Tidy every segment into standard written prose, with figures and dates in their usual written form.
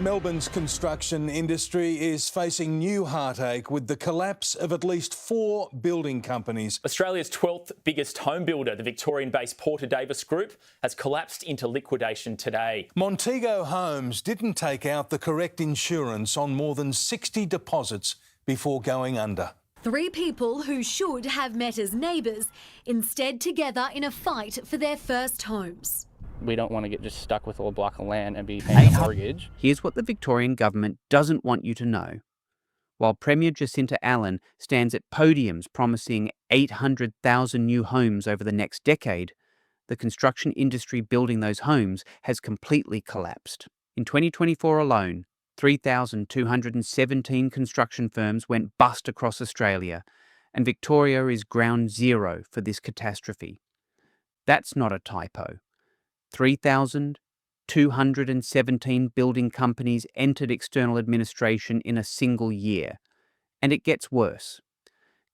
Melbourne's construction industry is facing new heartache with the collapse of at least 4 building companies. Australia's 12th biggest home builder, the Victorian-based Porter Davis Group, has collapsed into liquidation today. Montego Homes didn't take out the correct insurance on more than 60 deposits before going under. 3 people who should have met as neighbours, instead together in a fight for their first homes. We don't want to get just stuck with a block of land and be paying a mortgage. Here's what the Victorian government doesn't want you to know. While Premier Jacinta Allen stands at podiums promising 800,000 new homes over the next decade, the construction industry building those homes has completely collapsed. In 2024 alone, 3,217 construction firms went bust across Australia, and Victoria is ground zero for this catastrophe. That's not a typo. 3,217 building companies entered external administration in a single year. And it gets worse.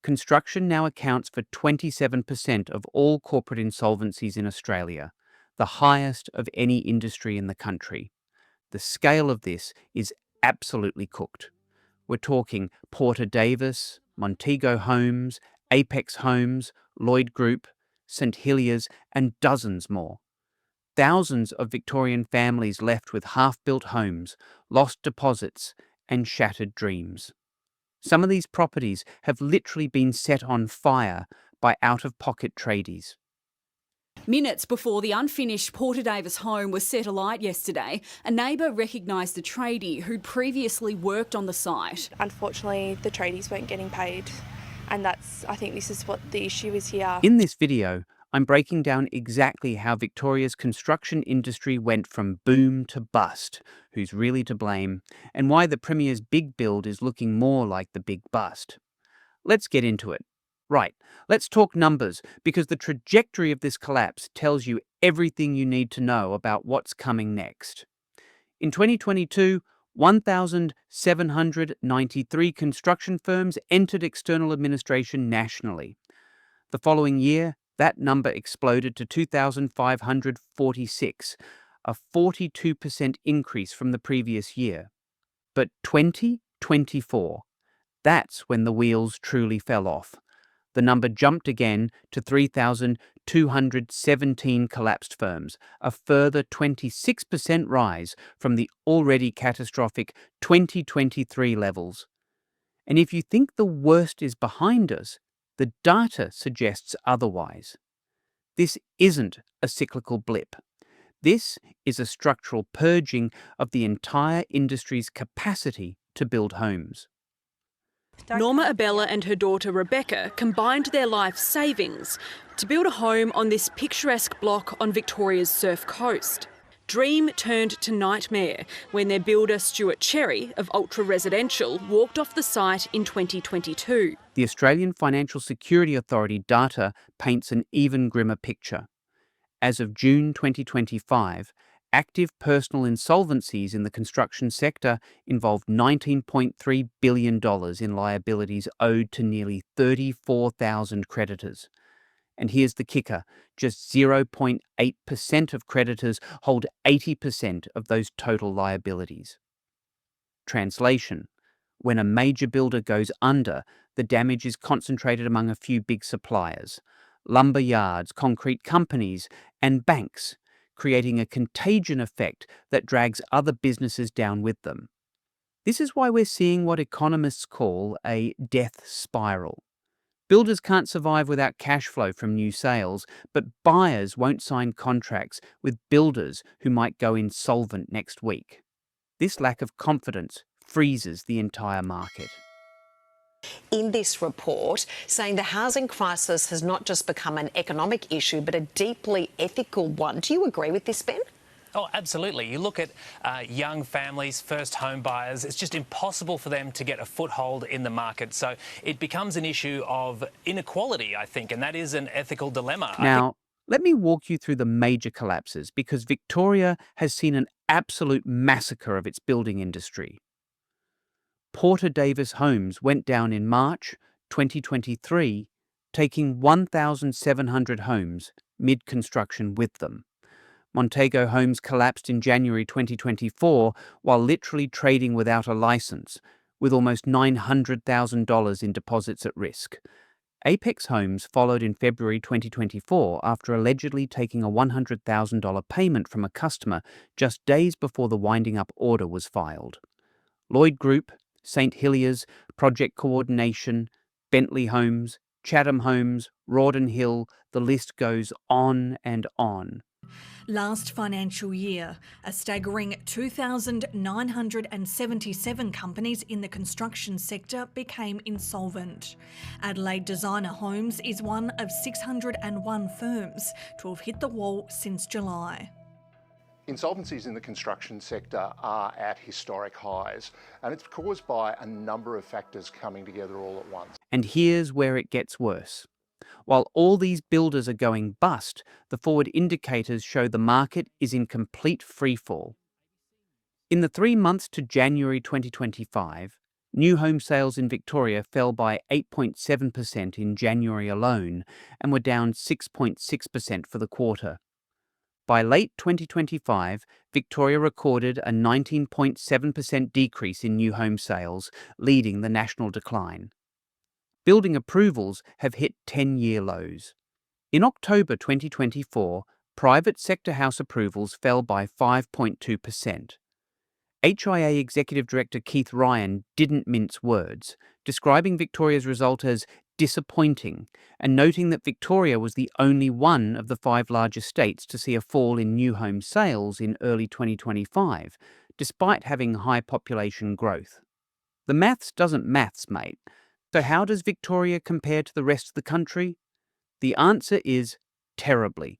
Construction now accounts for 27% of all corporate insolvencies in Australia, the highest of any industry in the country. The scale of this is absolutely cooked. We're talking Porter Davis, Montego Homes, Apex Homes, Lloyd Group, St Heliers, and dozens more. Thousands of Victorian families left with half-built homes, lost deposits, and shattered dreams. Some of these properties have literally been set on fire by out-of-pocket tradies. Minutes before the unfinished Porter Davis home was set alight yesterday, a neighbour recognised the tradie who'd previously worked on the site. Unfortunately, the tradies weren't getting paid, and I think this is what the issue is here. In this video, I'm breaking down exactly how Victoria's construction industry went from boom to bust, who's really to blame, and why the Premier's big build is looking more like the big bust. Let's get into it. Right, let's talk numbers, because the trajectory of this collapse tells you everything you need to know about what's coming next. In 2022, 1,793 construction firms entered external administration nationally. The following year, that number exploded to 2,546, a 42% increase from the previous year. But 2024, that's when the wheels truly fell off. The number jumped again to 3,217 collapsed firms, a further 26% rise from the already catastrophic 2023 levels. And if you think the worst is behind us, the data suggests otherwise. This isn't a cyclical blip. This is a structural purging of the entire industry's capacity to build homes. Norma Abella and her daughter Rebecca combined their life savings to build a home on this picturesque block on Victoria's surf coast. Dream turned to nightmare when their builder Stuart Cherry of Ultra Residential walked off the site in 2022. The Australian Financial Security Authority data paints an even grimmer picture. As of June 2025, active personal insolvencies in the construction sector involved $19.3 billion in liabilities owed to nearly 34,000 creditors. And here's the kicker, just 0.8% of creditors hold 80% of those total liabilities. Translation: when a major builder goes under, the damage is concentrated among a few big suppliers, lumber yards, concrete companies, and banks, creating a contagion effect that drags other businesses down with them. This is why we're seeing what economists call a death spiral. Builders can't survive without cash flow from new sales, but buyers won't sign contracts with builders who might go insolvent next week. This lack of confidence freezes the entire market. In this report, saying the housing crisis has not just become an economic issue, but a deeply ethical one. Do you agree with this, Ben? Oh, absolutely. You look at young families, first home buyers, it's just impossible for them to get a foothold in the market. So it becomes an issue of inequality, I think, and that is an ethical dilemma. Now, let me walk you through the major collapses, because Victoria has seen an absolute massacre of its building industry. Porter Davis Homes went down in March 2023, taking 1,700 homes mid-construction with them. Montego homes collapsed in January 2024 while literally trading without a license, with almost $900,000 in deposits at risk. Apex Homes followed in February 2024 after allegedly taking a $100,000 payment from a customer just days before the winding up order was filed. Lloyd Group, St Heliers, Project Coordination, Bentley Homes, Chatham Homes, Rawdon Hill, the list goes on and on. Last financial year, a staggering 2,977 companies in the construction sector became insolvent. Adelaide Designer Homes is one of 601 firms to have hit the wall since July. Insolvencies in the construction sector are at historic highs, and it's caused by a number of factors coming together all at once. And here's where it gets worse. While all these builders are going bust, the forward indicators show the market is in complete freefall. In the 3 months to January 2025, new home sales in Victoria fell by 8.7% in January alone and were down 6.6% for the quarter. By late 2025, Victoria recorded a 19.7% decrease in new home sales, leading the national decline. Building approvals have hit 10-year lows. In October 2024, private sector house approvals fell by 5.2%. HIA Executive Director Keith Ryan didn't mince words, describing Victoria's result as disappointing and noting that Victoria was the only one of the 5 largest states to see a fall in new home sales in early 2025, despite having high population growth. The maths doesn't maths, mate. So how does Victoria compare to the rest of the country? The answer is terribly.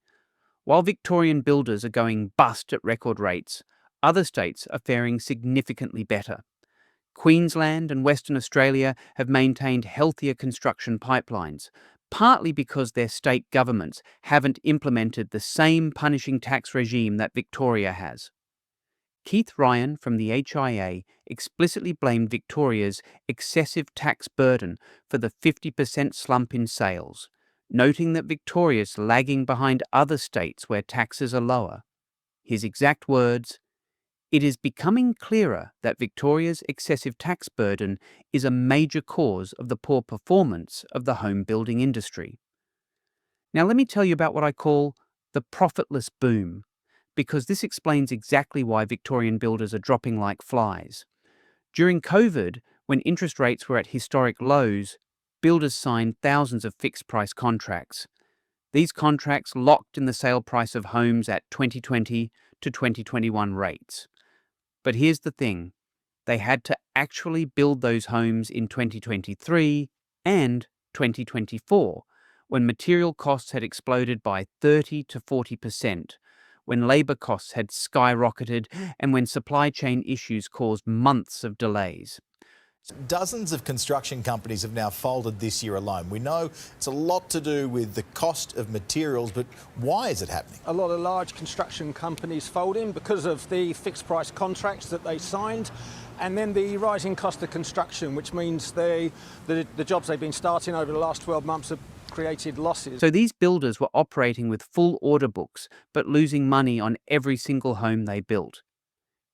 While Victorian builders are going bust at record rates, other states are faring significantly better. Queensland and Western Australia have maintained healthier construction pipelines, partly because their state governments haven't implemented the same punishing tax regime that Victoria has. Keith Ryan from the HIA explicitly blamed Victoria's excessive tax burden for the 50% slump in sales, noting that Victoria's lagging behind other states where taxes are lower. His exact words, "It is becoming clearer that Victoria's excessive tax burden is a major cause of the poor performance of the home building industry." Now let me tell you about what I call the profitless boom, because this explains exactly why Victorian builders are dropping like flies. During COVID, when interest rates were at historic lows, builders signed thousands of fixed-price contracts. These contracts locked in the sale price of homes at 2020 to 2021 rates. But here's the thing, they had to actually build those homes in 2023 and 2024, when material costs had exploded by 30 to 40%, when labour costs had skyrocketed, and when supply chain issues caused months of delays. Dozens of construction companies have now folded this year alone. We know it's a lot to do with the cost of materials, but why is it happening? A lot of large construction companies folding because of the fixed price contracts that they signed, and then the rising cost of construction, which means the jobs they've been starting over the last 12 months have created losses. So these builders were operating with full order books, but losing money on every single home they built.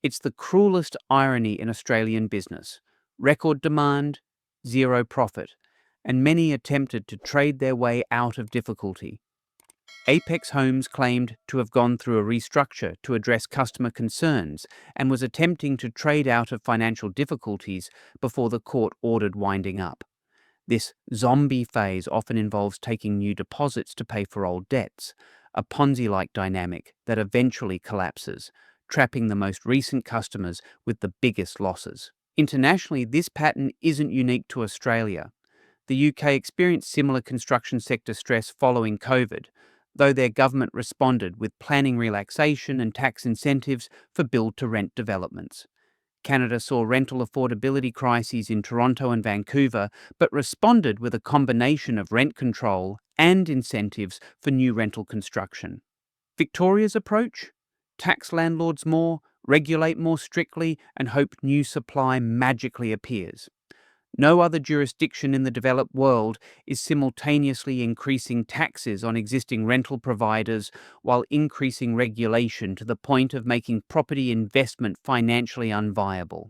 It's the cruelest irony in Australian business. Record demand, zero profit, and many attempted to trade their way out of difficulty. Apex Homes claimed to have gone through a restructure to address customer concerns and was attempting to trade out of financial difficulties before the court ordered winding up. This zombie phase often involves taking new deposits to pay for old debts, a Ponzi-like dynamic that eventually collapses, trapping the most recent customers with the biggest losses. Internationally, this pattern isn't unique to Australia. The UK experienced similar construction sector stress following COVID, though their government responded with planning relaxation and tax incentives for build-to-rent developments. Canada saw rental affordability crises in Toronto and Vancouver, but responded with a combination of rent control and incentives for new rental construction. Victoria's approach? Tax landlords more, regulate more strictly, and hope new supply magically appears. No other jurisdiction in the developed world is simultaneously increasing taxes on existing rental providers while increasing regulation to the point of making property investment financially unviable.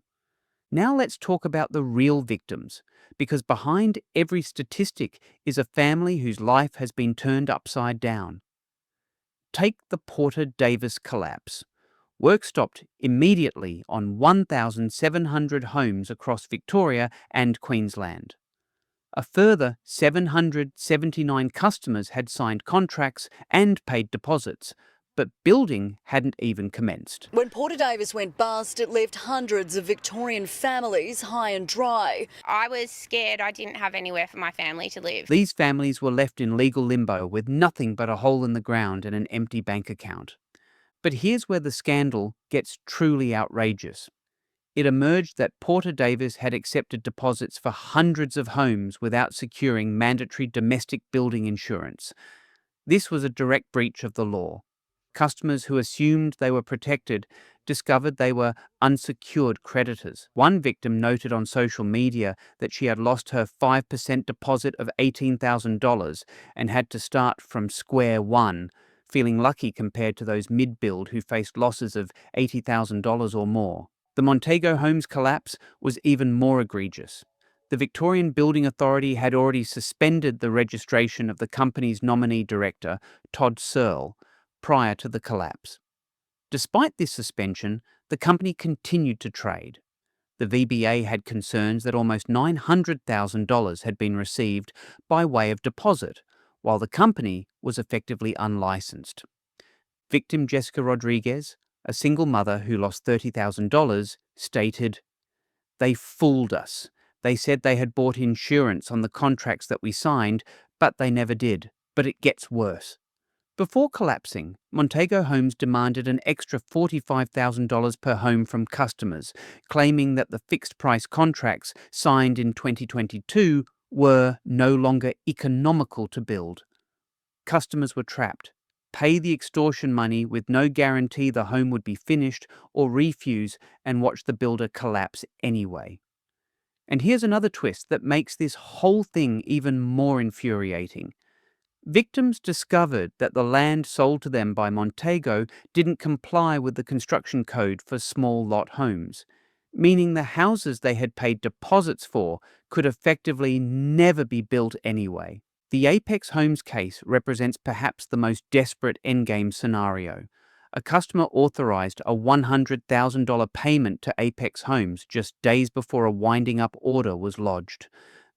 Now let's talk about the real victims, because behind every statistic is a family whose life has been turned upside down. Take the Porter Davis collapse. Work stopped immediately on 1,700 homes across Victoria and Queensland. A further 779 customers had signed contracts and paid deposits, but building hadn't even commenced. When Porter Davis went bust, it left hundreds of Victorian families high and dry. I was scared I didn't have anywhere for my family to live. These families were left in legal limbo with nothing but a hole in the ground and an empty bank account. But here's where the scandal gets truly outrageous. It emerged that Porter Davis had accepted deposits for hundreds of homes without securing mandatory domestic building insurance. This was a direct breach of the law. Customers who assumed they were protected discovered they were unsecured creditors. One victim noted on social media that she had lost her 5% deposit of $18,000 and had to start from square one, feeling lucky compared to those mid-build who faced losses of $80,000 or more. The Montego homes collapse was even more egregious. The Victorian Building Authority had already suspended the registration of the company's nominee director, Todd Searle, prior to the collapse. Despite this suspension, the company continued to trade. The VBA had concerns that almost $900,000 had been received by way of deposit, while the company was effectively unlicensed. Victim Jessica Rodriguez, a single mother who lost $30,000, stated, "They fooled us. They said they had bought insurance on the contracts that we signed, but they never did. But it gets worse." Before collapsing, Montego Homes demanded an extra $45,000 per home from customers, claiming that the fixed-price contracts signed in 2022 were no longer economical to build. Customers were trapped. Pay the extortion money with no guarantee the home would be finished, or refuse and watch the builder collapse anyway. And here's another twist that makes this whole thing even more infuriating. Victims discovered that the land sold to them by Montego didn't comply with the construction code for small lot homes, meaning the houses they had paid deposits for could effectively never be built anyway. The Apex Homes case represents perhaps the most desperate endgame scenario. A customer authorized a $100,000 payment to Apex Homes just days before a winding-up order was lodged.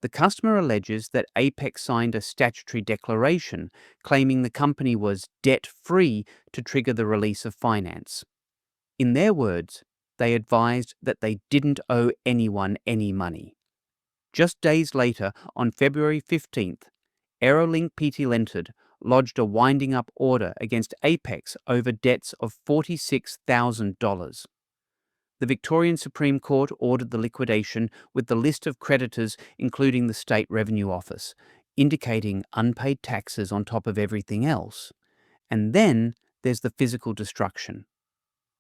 The customer alleges that Apex signed a statutory declaration claiming the company was debt-free to trigger the release of finance. In their words, they advised that they didn't owe anyone any money. Just days later, on February 15th, Aerolink Pty Limited lodged a winding-up order against Apex over debts of $46,000. The Victorian Supreme Court ordered the liquidation with the list of creditors including the State Revenue Office, indicating unpaid taxes on top of everything else. And then there's the physical destruction.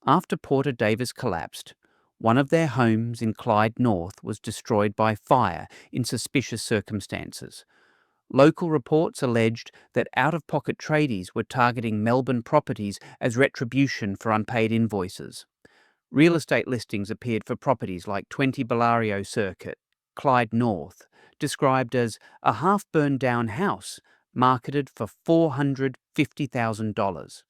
After Porter Davis collapsed, one of their homes in Clyde North was destroyed by fire in suspicious circumstances. Local reports alleged that out-of-pocket tradies were targeting Melbourne properties as retribution for unpaid invoices. Real estate listings appeared for properties like 20 Bellario Circuit, Clyde North, described as a half-burned-down house, marketed for $450,000.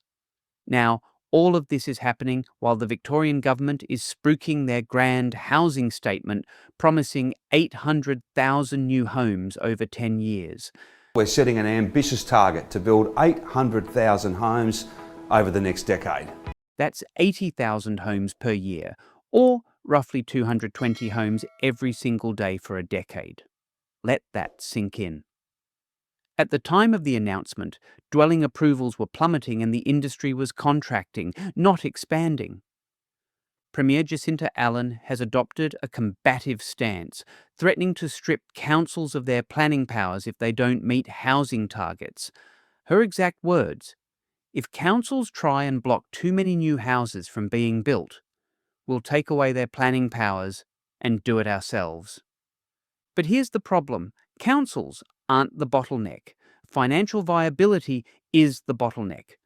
Now, all of this is happening while the Victorian government is spruiking their grand housing statement, promising 800,000 new homes over 10 years. We're setting an ambitious target to build 800,000 homes over the next decade. That's 80,000 homes per year, or roughly 220 homes every single day for a decade. Let that sink in. At the time of the announcement, dwelling approvals were plummeting and the industry was contracting, not expanding. Premier Jacinta Allen has adopted a combative stance, threatening to strip councils of their planning powers if they don't meet housing targets. Her exact words, "If councils try and block too many new houses from being built, we'll take away their planning powers and do it ourselves." But here's the problem. Councils aren't the bottleneck. Financial viability is the bottleneck.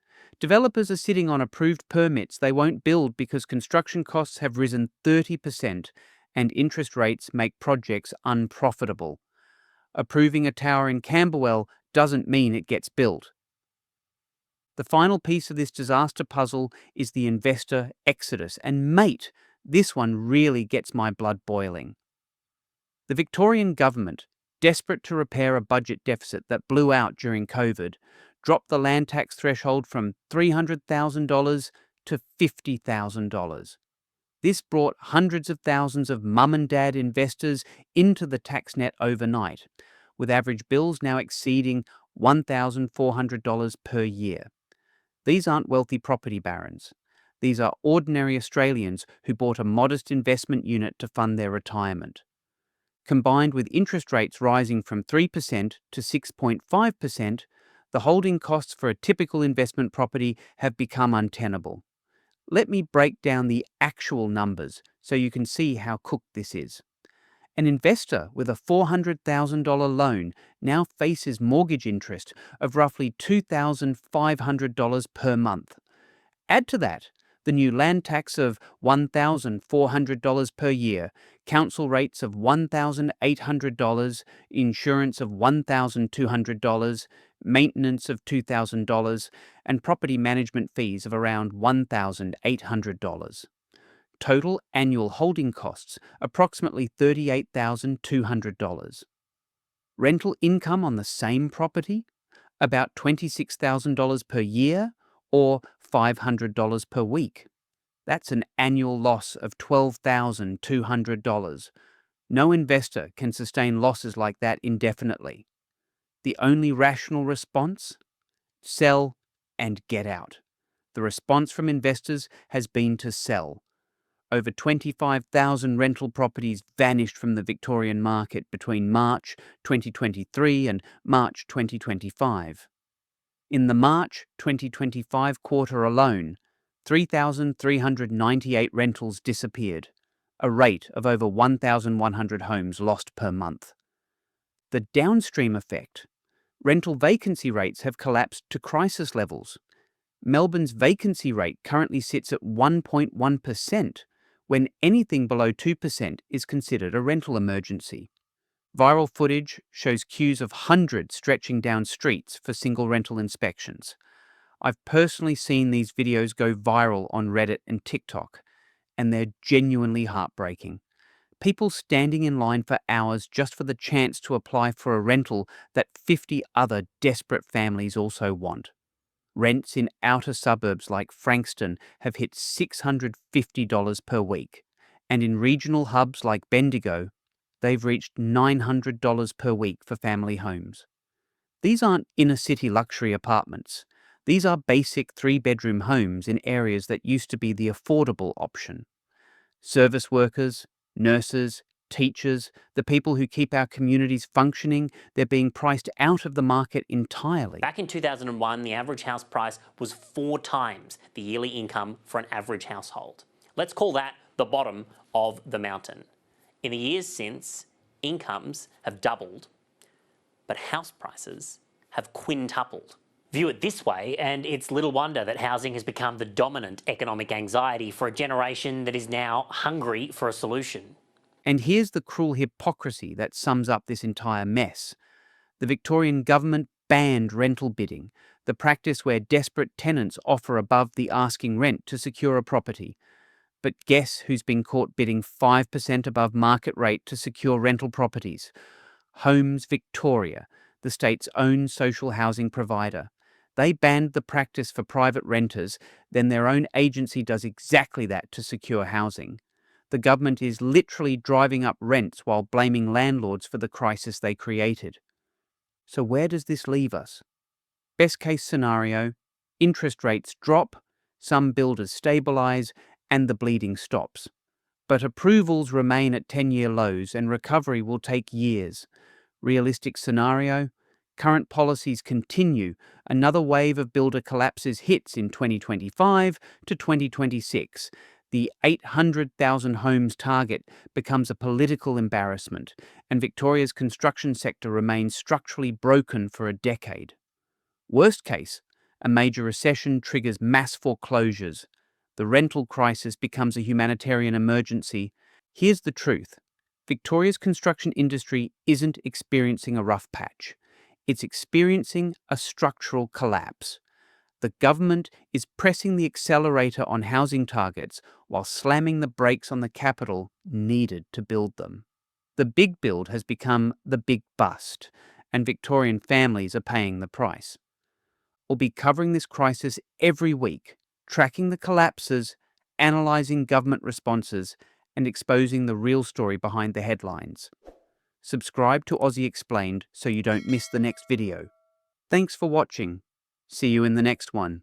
Developers are sitting on approved permits they won't build because construction costs have risen 30% and interest rates make projects unprofitable. Approving a tower in Camberwell doesn't mean it gets built. The final piece of this disaster puzzle is the investor exodus, and mate, this one really gets my blood boiling. The Victorian government, desperate to repair a budget deficit that blew out during COVID, dropped the land tax threshold from $300,000 to $50,000. This brought hundreds of thousands of mum and dad investors into the tax net overnight, with average bills now exceeding $1,400 per year. These aren't wealthy property barons. These are ordinary Australians who bought a modest investment unit to fund their retirement. Combined with interest rates rising from 3% to 6.5%, the holding costs for a typical investment property have become untenable. Let me break down the actual numbers so you can see how cooked this is. An investor with a $400,000 loan now faces mortgage interest of roughly $2,500 per month. Add to that the new land tax of $1,400 per year, council rates of $1,800, insurance of $1,200, maintenance of $2,000, and property management fees of around $1,800. Total annual holding costs approximately $38,200. Rental income on the same property about $26,000 per year or $500 per week. That's an annual loss of $12,200. No investor can sustain losses like that indefinitely. The only rational response? Sell and get out. The response from investors has been to sell. Over 25,000 rental properties vanished from the Victorian market between March 2023 and March 2025. In the March 2025 quarter alone, 3,398 rentals disappeared, a rate of over 1,100 homes lost per month. The downstream effect: rental vacancy rates have collapsed to crisis levels. Melbourne's vacancy rate currently sits at 1.1%, when anything below 2% is considered a rental emergency. Viral footage shows queues of hundreds stretching down streets for single rental inspections. I've personally seen these videos go viral on Reddit and TikTok, and they're genuinely heartbreaking. People standing in line for hours just for the chance to apply for a rental that 50 other desperate families also want. Rents in outer suburbs like Frankston have hit $650 per week, and in regional hubs like Bendigo, they've reached $900 per week for family homes. These aren't inner-city luxury apartments. These are basic three-bedroom homes in areas that used to be the affordable option. Service workers, nurses, teachers, the people who keep our communities functioning, they're being priced out of the market entirely. Back in 2001, the average house price was 4 times the yearly income for an average household. Let's call that the bottom of the mountain. In the years since, incomes have doubled, but house prices have quintupled. View it this way, and it's little wonder that housing has become the dominant economic anxiety for a generation that is now hungry for a solution. And here's the cruel hypocrisy that sums up this entire mess. The Victorian government banned rental bidding, the practice where desperate tenants offer above the asking rent to secure a property. But guess who's been caught bidding 5% above market rate to secure rental properties? Homes Victoria, the state's own social housing provider. They banned the practice for private renters, then their own agency does exactly that to secure housing. The government is literally driving up rents while blaming landlords for the crisis they created. So where does this leave us? Best case scenario, interest rates drop, some builders stabilise, and the bleeding stops. But approvals remain at 10-year lows and recovery will take years. Realistic scenario, current policies continue, another wave of builder collapses hits in 2025 to 2026. The 800,000 homes target becomes a political embarrassment, and Victoria's construction sector remains structurally broken for a decade. Worst case, a major recession triggers mass foreclosures. The rental crisis becomes a humanitarian emergency. Here's the truth. Victoria's construction industry isn't experiencing a rough patch. It's experiencing a structural collapse. The government is pressing the accelerator on housing targets while slamming the brakes on the capital needed to build them. The big build has become the big bust, and Victorian families are paying the price. We'll be covering this crisis every week, tracking the collapses, analysing government responses, and exposing the real story behind the headlines. Subscribe to Aussie Explained so you don't miss the next video. Thanks for watching. See you in the next one.